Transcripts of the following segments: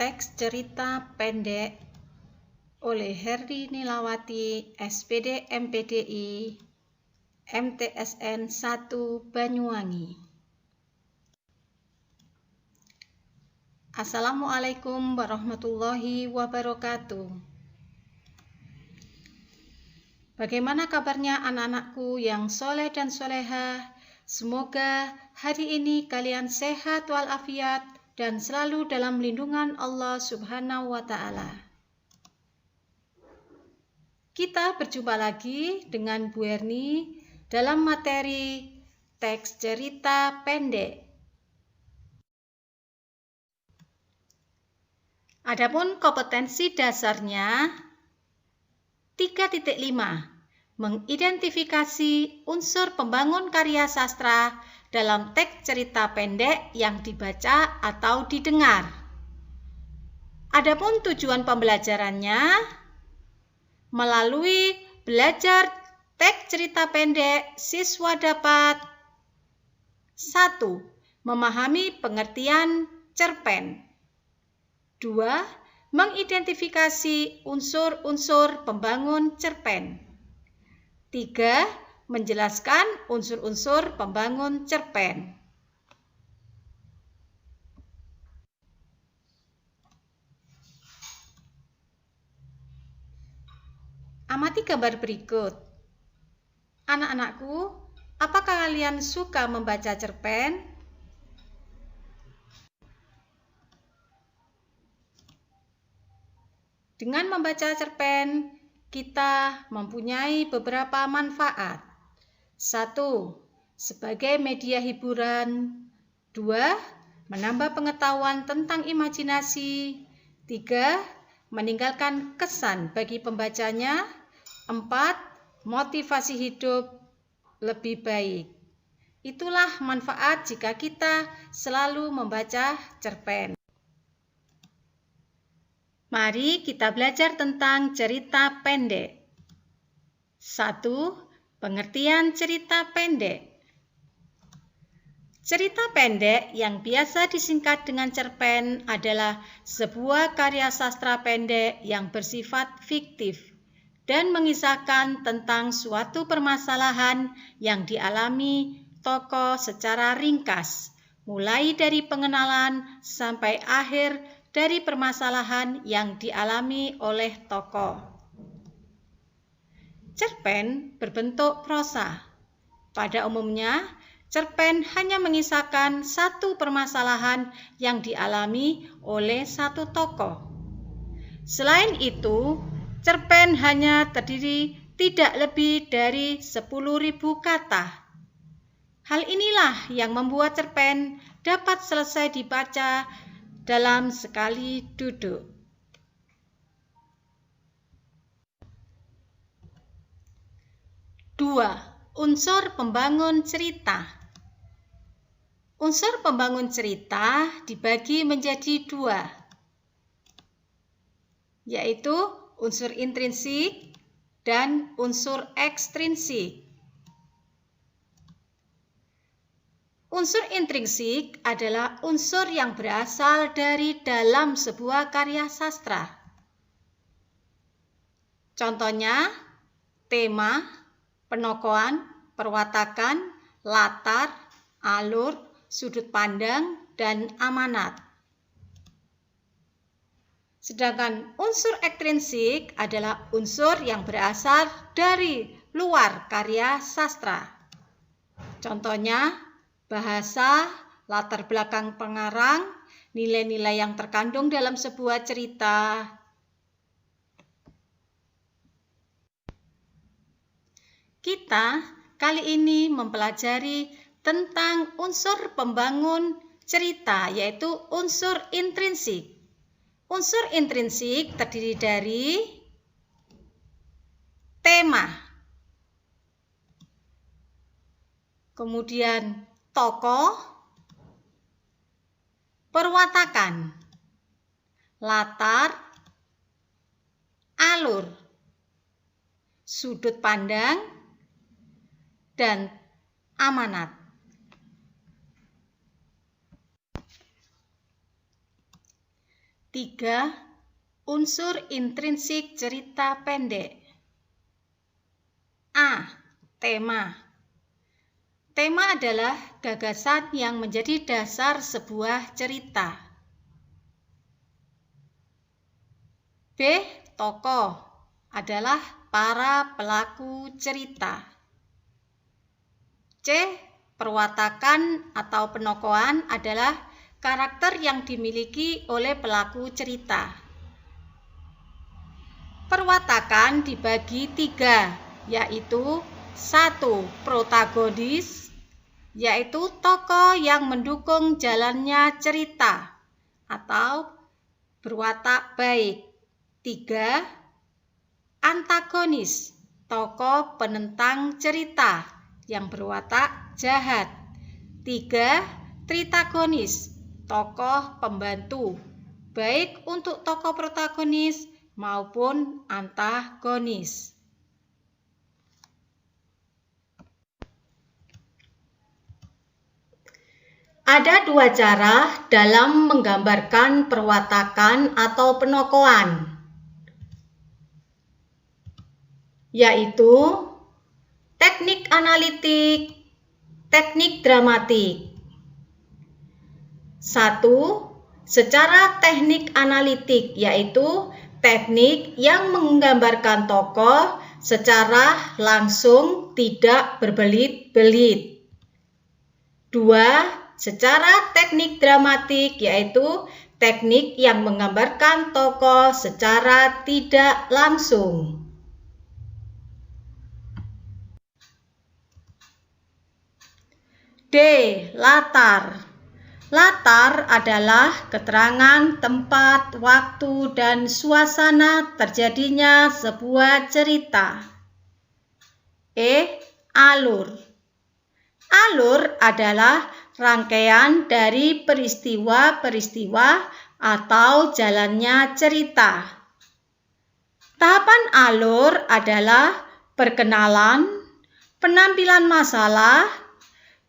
Teks cerita pendek oleh Herdi Nilawati, SPD MPDI, MTSN 1 Banyuwangi. Assalamualaikum warahmatullahi wabarakatuh. Bagaimana kabarnya anak-anakku yang soleh dan solehah? Semoga hari ini kalian sehat walafiat dan selalu dalam lindungan Allah Subhanahu wa Ta'ala. Kita berjumpa lagi dengan Bu Erni dalam materi teks cerita pendek. Adapun kompetensi dasarnya 3.5, mengidentifikasi unsur pembangun karya sastra dalam teks cerita pendek yang dibaca atau didengar. Adapun tujuan pembelajarannya, melalui belajar teks cerita pendek, siswa dapat 1. Memahami pengertian cerpen. 2. Mengidentifikasi unsur-unsur pembangun cerpen. 3. Menjelaskan unsur-unsur pembangun cerpen. Amati gambar berikut. Anak-anakku, apakah kalian suka membaca cerpen? Dengan membaca cerpen, kita mempunyai beberapa manfaat. 1. Sebagai media hiburan. 2. Menambah pengetahuan tentang imajinasi. 3. Meninggalkan kesan bagi pembacanya. 4. Motivasi hidup lebih baik. Itulah manfaat jika kita selalu membaca cerpen. Mari kita belajar tentang cerita pendek. 1. Pengertian cerita pendek. Cerita pendek yang biasa disingkat dengan cerpen adalah sebuah karya sastra pendek yang bersifat fiktif dan mengisahkan tentang suatu permasalahan yang dialami tokoh secara ringkas, mulai dari pengenalan sampai akhir dari permasalahan yang dialami oleh tokoh. Cerpen berbentuk prosa. Pada umumnya, cerpen hanya mengisahkan satu permasalahan yang dialami oleh satu tokoh. Selain itu, cerpen hanya terdiri tidak lebih dari 10.000 kata. Hal inilah yang membuat cerpen dapat selesai dibaca dalam sekali duduk. 2. Unsur pembangun cerita. Unsur pembangun cerita dibagi menjadi 2, yaitu unsur intrinsik dan unsur ekstrinsik. Unsur intrinsik adalah unsur yang berasal dari dalam sebuah karya sastra. Contohnya, tema, penokohan, perwatakan, latar, alur, sudut pandang, dan amanat. Sedangkan unsur ekstrinsik adalah unsur yang berasal dari luar karya sastra. Contohnya, bahasa, latar belakang pengarang, nilai-nilai yang terkandung dalam sebuah cerita. Kita kali ini mempelajari tentang unsur pembangun cerita, yaitu unsur intrinsik. Unsur intrinsik terdiri dari tema, kemudian tokoh, perwatakan, latar, alur, sudut pandang, dan amanat. 3. Unsur intrinsik cerita pendek. A. Tema. Tema adalah gagasan yang menjadi dasar sebuah cerita. B. Tokoh adalah para pelaku cerita. C. Perwatakan atau penokohan adalah karakter yang dimiliki oleh pelaku cerita. Perwatakan dibagi 3, yaitu 1. Protagonis, yaitu tokoh yang mendukung jalannya cerita atau berwatak baik. 3. Antagonis, tokoh penentang cerita yang berwatak jahat. 3. Tritagonis, tokoh pembantu, baik untuk tokoh protagonis maupun antagonis. Ada 2 cara dalam menggambarkan perwatakan atau penokohan, yaitu teknik analitik, teknik dramatik. 1. Secara teknik analitik, yaitu teknik yang menggambarkan tokoh secara langsung, tidak berbelit-belit. 2. Secara teknik dramatik, yaitu teknik yang menggambarkan tokoh secara tidak langsung. D. Latar. Latar adalah keterangan tempat, waktu, dan suasana terjadinya sebuah cerita. E. Alur. Alur adalah rangkaian dari peristiwa-peristiwa atau jalannya cerita. Tahapan alur adalah perkenalan, penampilan masalah,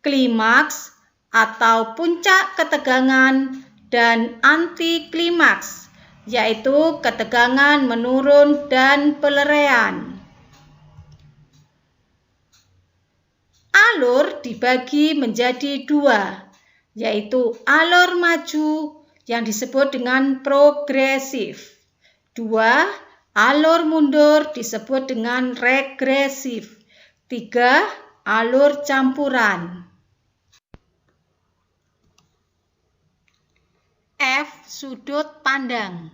klimaks atau puncak ketegangan, dan anti klimaks, yaitu ketegangan menurun dan pelerian. Alur dibagi menjadi 2, yaitu alur maju yang disebut dengan progresif. 2. Alur mundur disebut dengan regresif. 3. Alur campuran. F. Sudut pandang.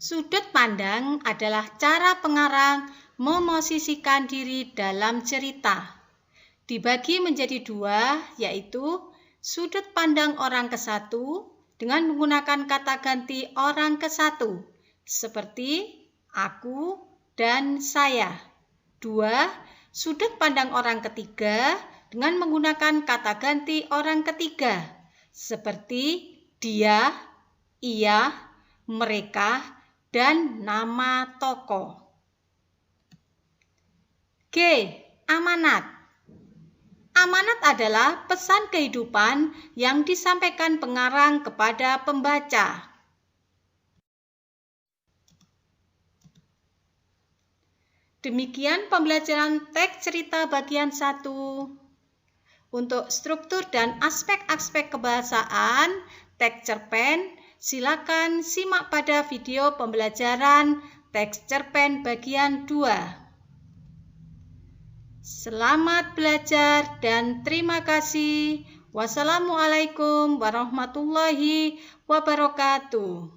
Sudut pandang adalah cara pengarang memosisikan diri dalam cerita. Dibagi menjadi 2, yaitu sudut pandang orang ke-1 dengan menggunakan kata ganti orang ke-1, seperti aku dan saya. 2. Sudut pandang orang ketiga dengan menggunakan kata ganti orang ketiga, seperti dia, ia, mereka, dan nama tokoh. G. Amanat. Amanat adalah pesan kehidupan yang disampaikan pengarang kepada pembaca. Demikian pembelajaran teks cerita bagian 1. Untuk struktur dan aspek-aspek kebahasaan teks cerpen, silakan simak pada video pembelajaran teks cerpen bagian 2. Selamat belajar dan terima kasih. Wassalamualaikum warahmatullahi wabarakatuh.